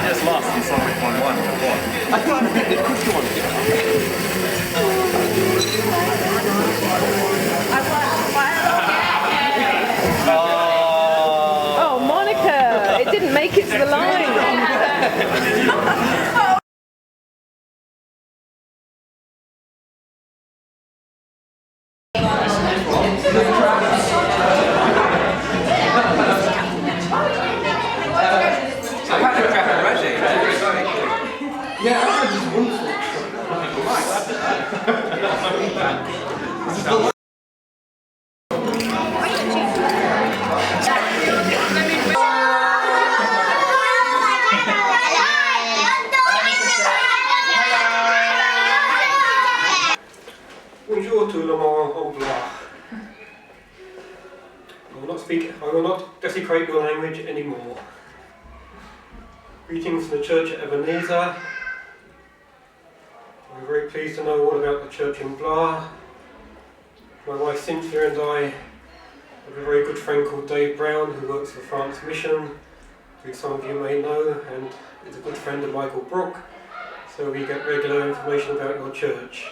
Just lost and saw it 1-1. I thought it could go on. Oh, Monica! It didn't make it to the line. Yeah, I heard this wonderful. Bonjour tout le monde en Blois. I will not desecrate your language anymore. Greetings from the church at Ebenezer. We're very pleased to know all about the church in Blois. My wife Cynthia and I have a very good friend called Dave Brown who works for France Mission, who some of you may know, and is a good friend of Michael Brook, so we get regular information about your church.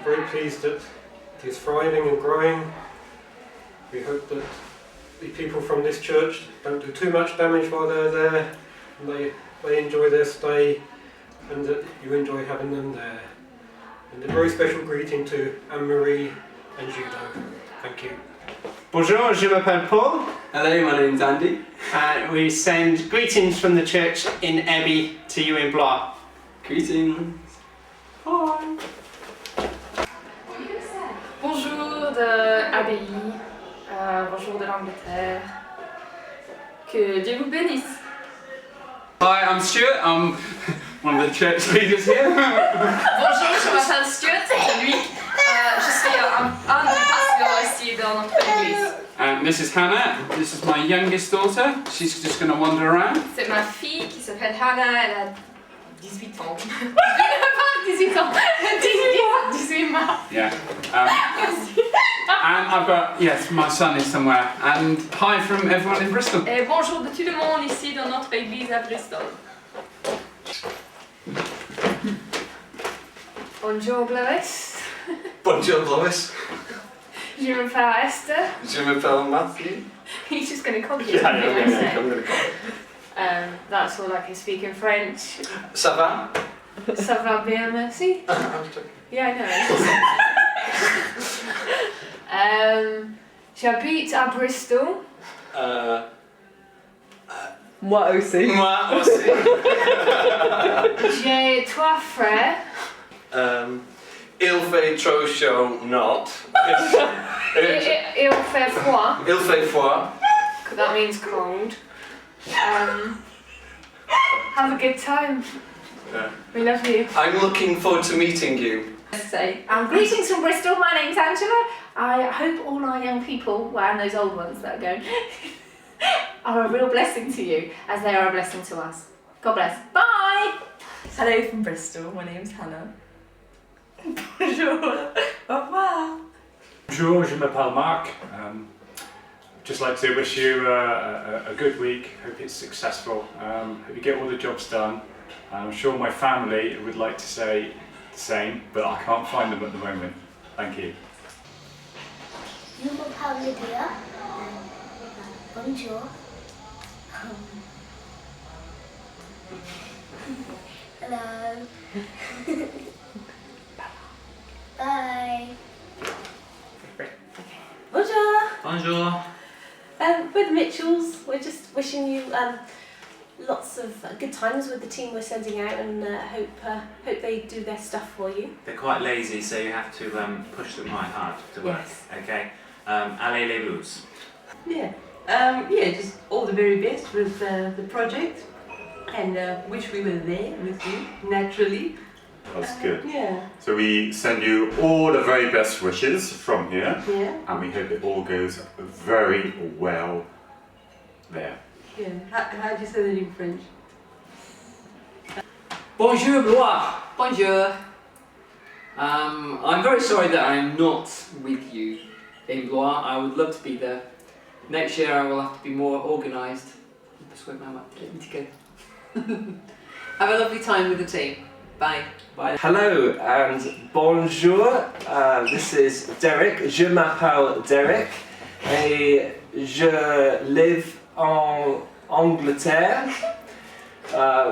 We're very pleased that it is thriving and growing. We hope that the people from this church don't do too much damage while they're there, and they enjoy their stay, and that you enjoy having them there. And a very special greeting to Anne-Marie and Judo. Thank you. Bonjour, je m'appelle Paul. Hello, my name's Andy. And we send greetings from the church in Abbey to you in Blois. Greetings. Bye. Bonjour de Abbaye, bonjour de l'Angleterre. Que Dieu vous bénisse. Hi, I'm Stuart. I'm one of the church leaders here. Bonjour, je m'appelle Stuart, c'est lui. Je suis un des pasteurs ici dans notre église. And this is Hannah. This is my youngest daughter. She's just going to wander around. C'est ma fille qui s'appelle Hannah, elle a 18 ans. 18 ans. 18 mois. Yeah. And I've got, yes, my son is somewhere. And hi from everyone in Bristol. Et bonjour de tout le monde ici dans notre église à Bristol. Bonjour Blois. Bonjour, Blois. Je m'appelle Esther. Je m'appelle Matthew. He's just going to copy Yeah, everything I say. I'm going to call it. That's all I can speak in French. Ça va? Ça va bien, merci. Yeah, I know. J'habite à Bristol. Moi aussi. Moi aussi. J'ai 3 frères. Il fait trop chaud, not. Il fait froid. Il fait froid. That means cold. Have a good time. Yeah. We love you. I'm looking forward to meeting you. Say, greetings from Bristol, my name's Angela. I hope all our young people, well, and those old ones that are going, are a real blessing to you, as they are a blessing to us. God bless. Bye! Hello from Bristol, my name's Hannah. Bonjour. Au revoir. Bonjour, je m'appelle Mark. Just like to wish you a good week. Hope it's successful. Hope you get all the jobs done. I'm sure my family would like to say the same, but I can't find them at the moment. Thank you. Je m'appelle Lydia. Bonjour. Hello. Bye. Bonjour. Bonjour. We're the Mitchells. We're just wishing you lots of good times with the team we're sending out, and hope they do their stuff for you. They're quite lazy, so you have to push them quite hard to work. Yes. Okay. Allez les Blues. Yeah. Yeah, just all the very best with the project, and wish we were there with you, naturally. That's good. Yeah. So we send you all the very best wishes from here, Yeah. and we hope it all goes very well there. Yeah. How do you say that in French? Bonjour, Blois. Bonjour. I'm very sorry that I'm not with you in Blois. I would love to be there. Next year I will have to be more organised. Persuade Mama to get me to go. Have a lovely time with the team. Bye. Bye. Hello and bonjour. This is Derek. Je m'appelle Derek et je live en Angleterre.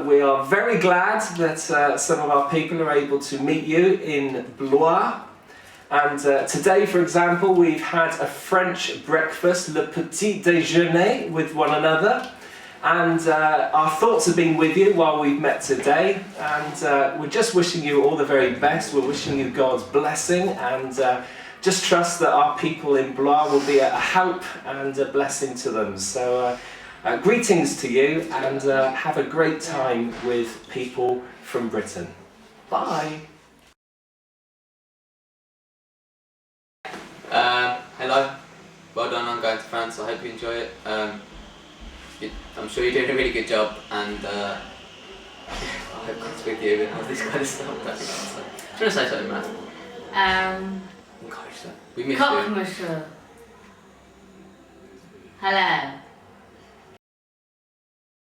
We are very glad that some of our people are able to meet you in Blois. And today, for example, we've had a French breakfast, le petit déjeuner, with one another. And our thoughts have been with you while we've met today. And we're just wishing you all the very best. We're wishing you God's blessing. And just trust that our people in Blois will be a help and a blessing to them. So greetings to you, and have a great time with people from Britain. Bye. Hello, well done on going to France. I hope you enjoy it. I'm sure you're doing a really good job, and I hope God's with you and all this kind of stuff. Do you want to say something, Matt? We miss you. Hello.